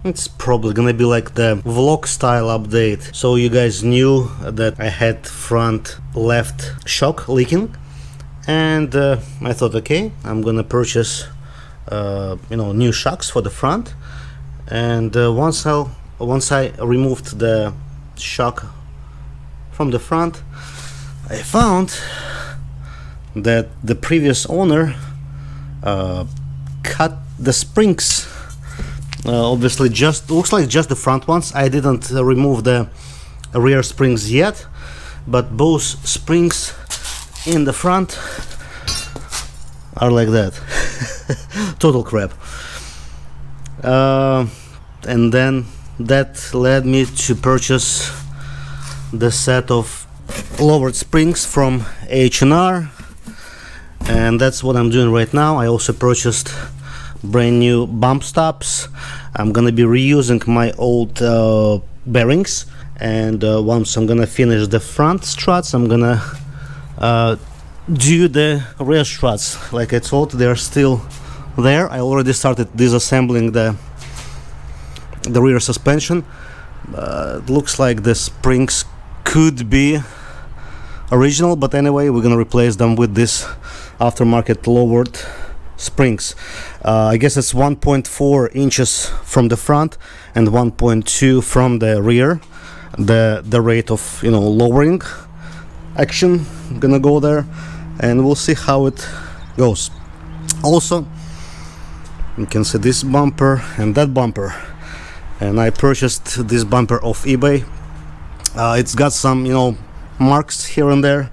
It's probably gonna be like the vlog style update. So you guys knew that I had front left shock leaking, and I thought, okay, I'm gonna purchase new shocks for the front. And once I removed the shock from the front, I found that the previous owner cut the springs. Obviously, just looks like just the front ones. I didn't remove the rear springs yet, but both springs in the front are like that. Total crap. And then that led me to purchase the set of lowered springs from H&R, and that's what I'm doing right now. I also purchased brand new bump stops. I'm gonna be reusing my old bearings, and once I'm gonna finish the front struts, I'm gonna do the rear struts. Like I told, they're still there. I already started disassembling the rear suspension. It looks like the springs could be original, but anyway, we're gonna replace them with this aftermarket lowered springs. I guess it's 1.4 inches from the front and 1.2 from the rear. The rate of lowering action gonna go there, and we'll see how it goes. Also, you can see this bumper and that bumper, and I purchased this bumper off eBay. It's got some marks here and there,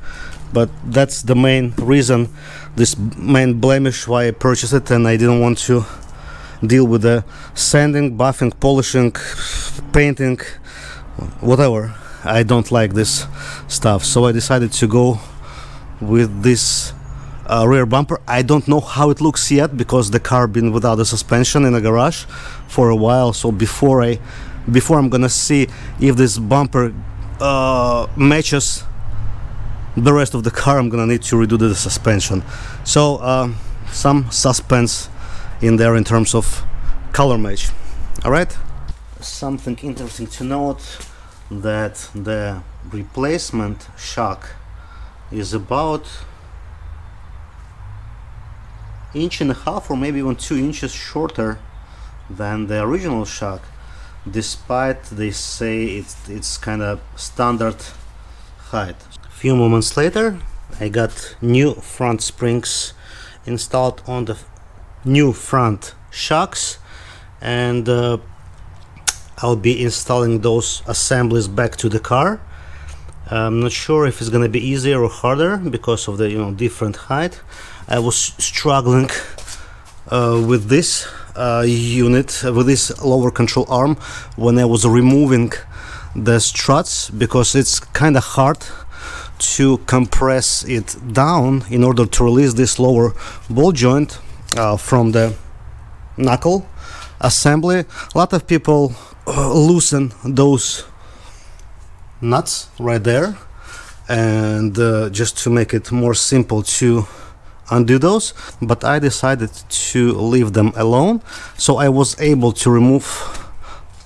but that's the main reason, this main blemish why I purchased it, and I didn't want to deal with the sanding, buffing, polishing, painting, whatever. I don't like this stuff, so I decided to go with this rear bumper. I don't know how it looks yet because the car been without the suspension in a garage for a while, so before I'm gonna see if this bumper matches the rest of the car, I'm gonna need to redo the suspension. So some suspense in there in terms of color match. Alright, something interesting to note, that the replacement shock is about 1.5 inches or maybe even 2 inches shorter than the original shock, despite they say it's kind of standard height. A few moments later, I got new front springs installed on the new front shocks, and I'll be installing those assemblies back to the car. I'm not sure if it's gonna be easier or harder because of the different height. I was struggling with this unit, with this lower control arm, when I was removing the struts, because it's kind of hard to compress it down in order to release this lower ball joint from the knuckle assembly. A lot of people loosen those nuts right there, and just to make it more simple to undo those, but I decided to leave them alone, so I was able to remove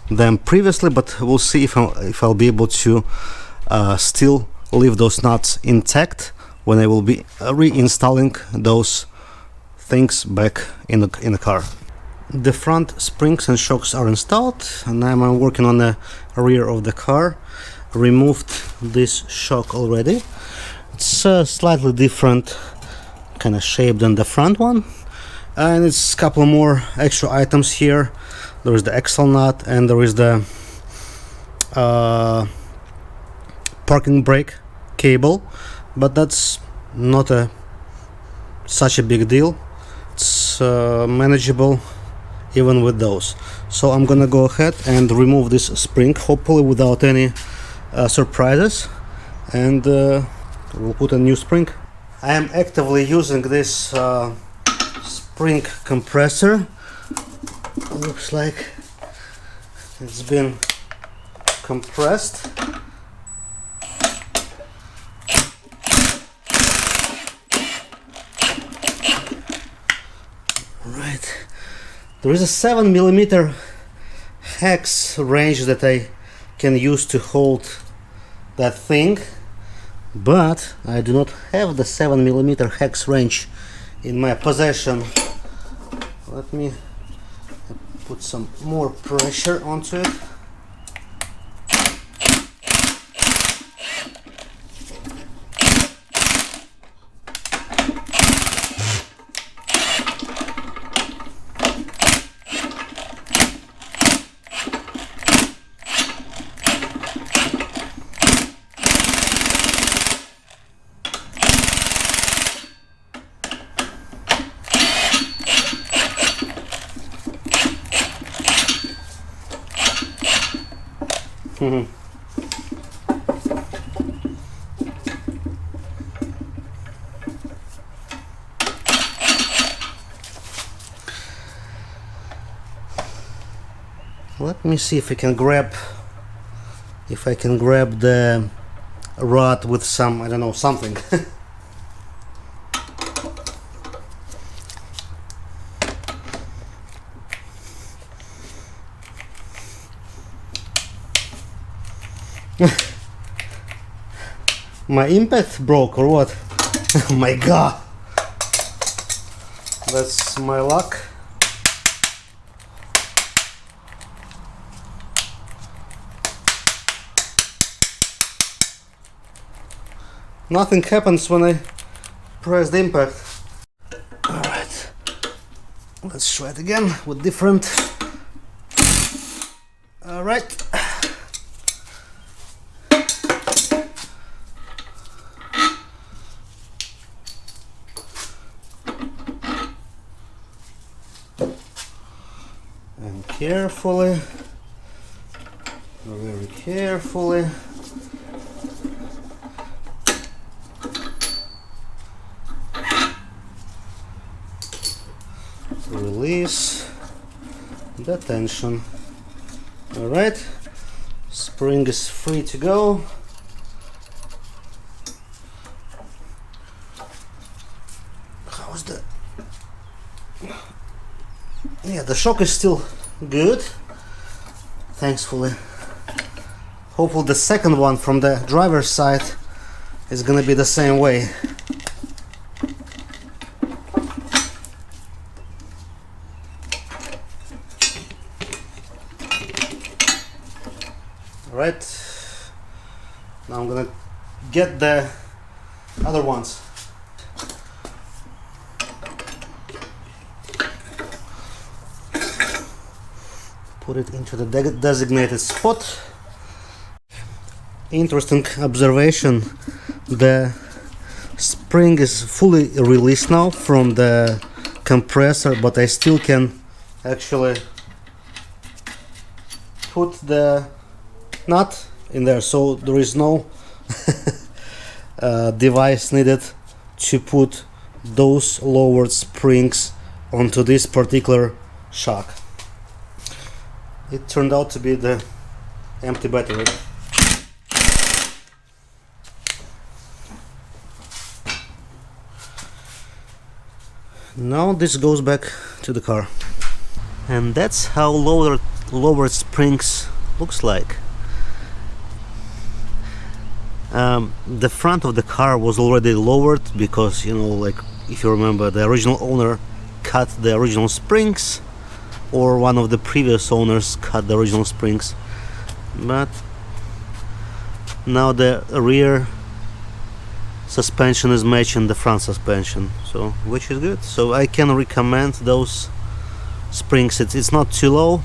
them previously, but we'll see if I'll be able to still leave those nuts intact when I will be reinstalling those things back in the car. The front springs and shocks are installed, and I'm working on the rear of the car. Removed this shock already. It's slightly different kind of shape than the front one, and it's a couple more extra items here. There is the axle nut, and there is the parking brake cable, but that's not such a big deal. It's manageable even with those. So I'm gonna go ahead and remove this spring, hopefully without any surprises, and we'll put a new spring. I am actively using this spring compressor. Looks like it's been compressed. Right, there is a 7mm hex range that I can use to hold that thing, but I do not have the 7mm hex wrench in my possession. Let me put some more pressure onto it. Let me see if I can grab the rod with some, I don't know, something. My impact broke or what? Oh my god, that's my luck. Nothing happens when I press the impact. Alright, let's try it again with different. Alright. And carefully, very carefully. Release the tension. Alright, spring is free to go. How's the... Yeah, the shock is still good, thankfully. Hopefully the second one from the driver's side is gonna be the same way. Alright, now I'm gonna get the other ones. Put it into the designated spot. Interesting observation, the spring is fully released now from the compressor, but I still can actually put the nut in there, so there is no device needed to put those lowered springs onto this particular shock. It turned out to be the empty battery. Now this goes back to the car. And that's how lowered springs looks like. The front of the car was already lowered because, you know, like if you remember, the original owner cut the original springs, or one of the previous owners cut the original springs, but now the rear suspension is matching the front suspension, so which is good. So I can recommend those springs. It's not too low.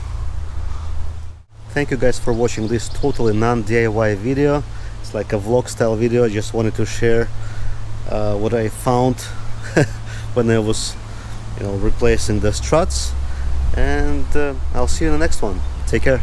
Thank you guys for watching this totally non-DIY video. It's like a vlog style video. I just wanted to share what I found when I was, you know, replacing the struts. And I'll see you in the next one. Take care.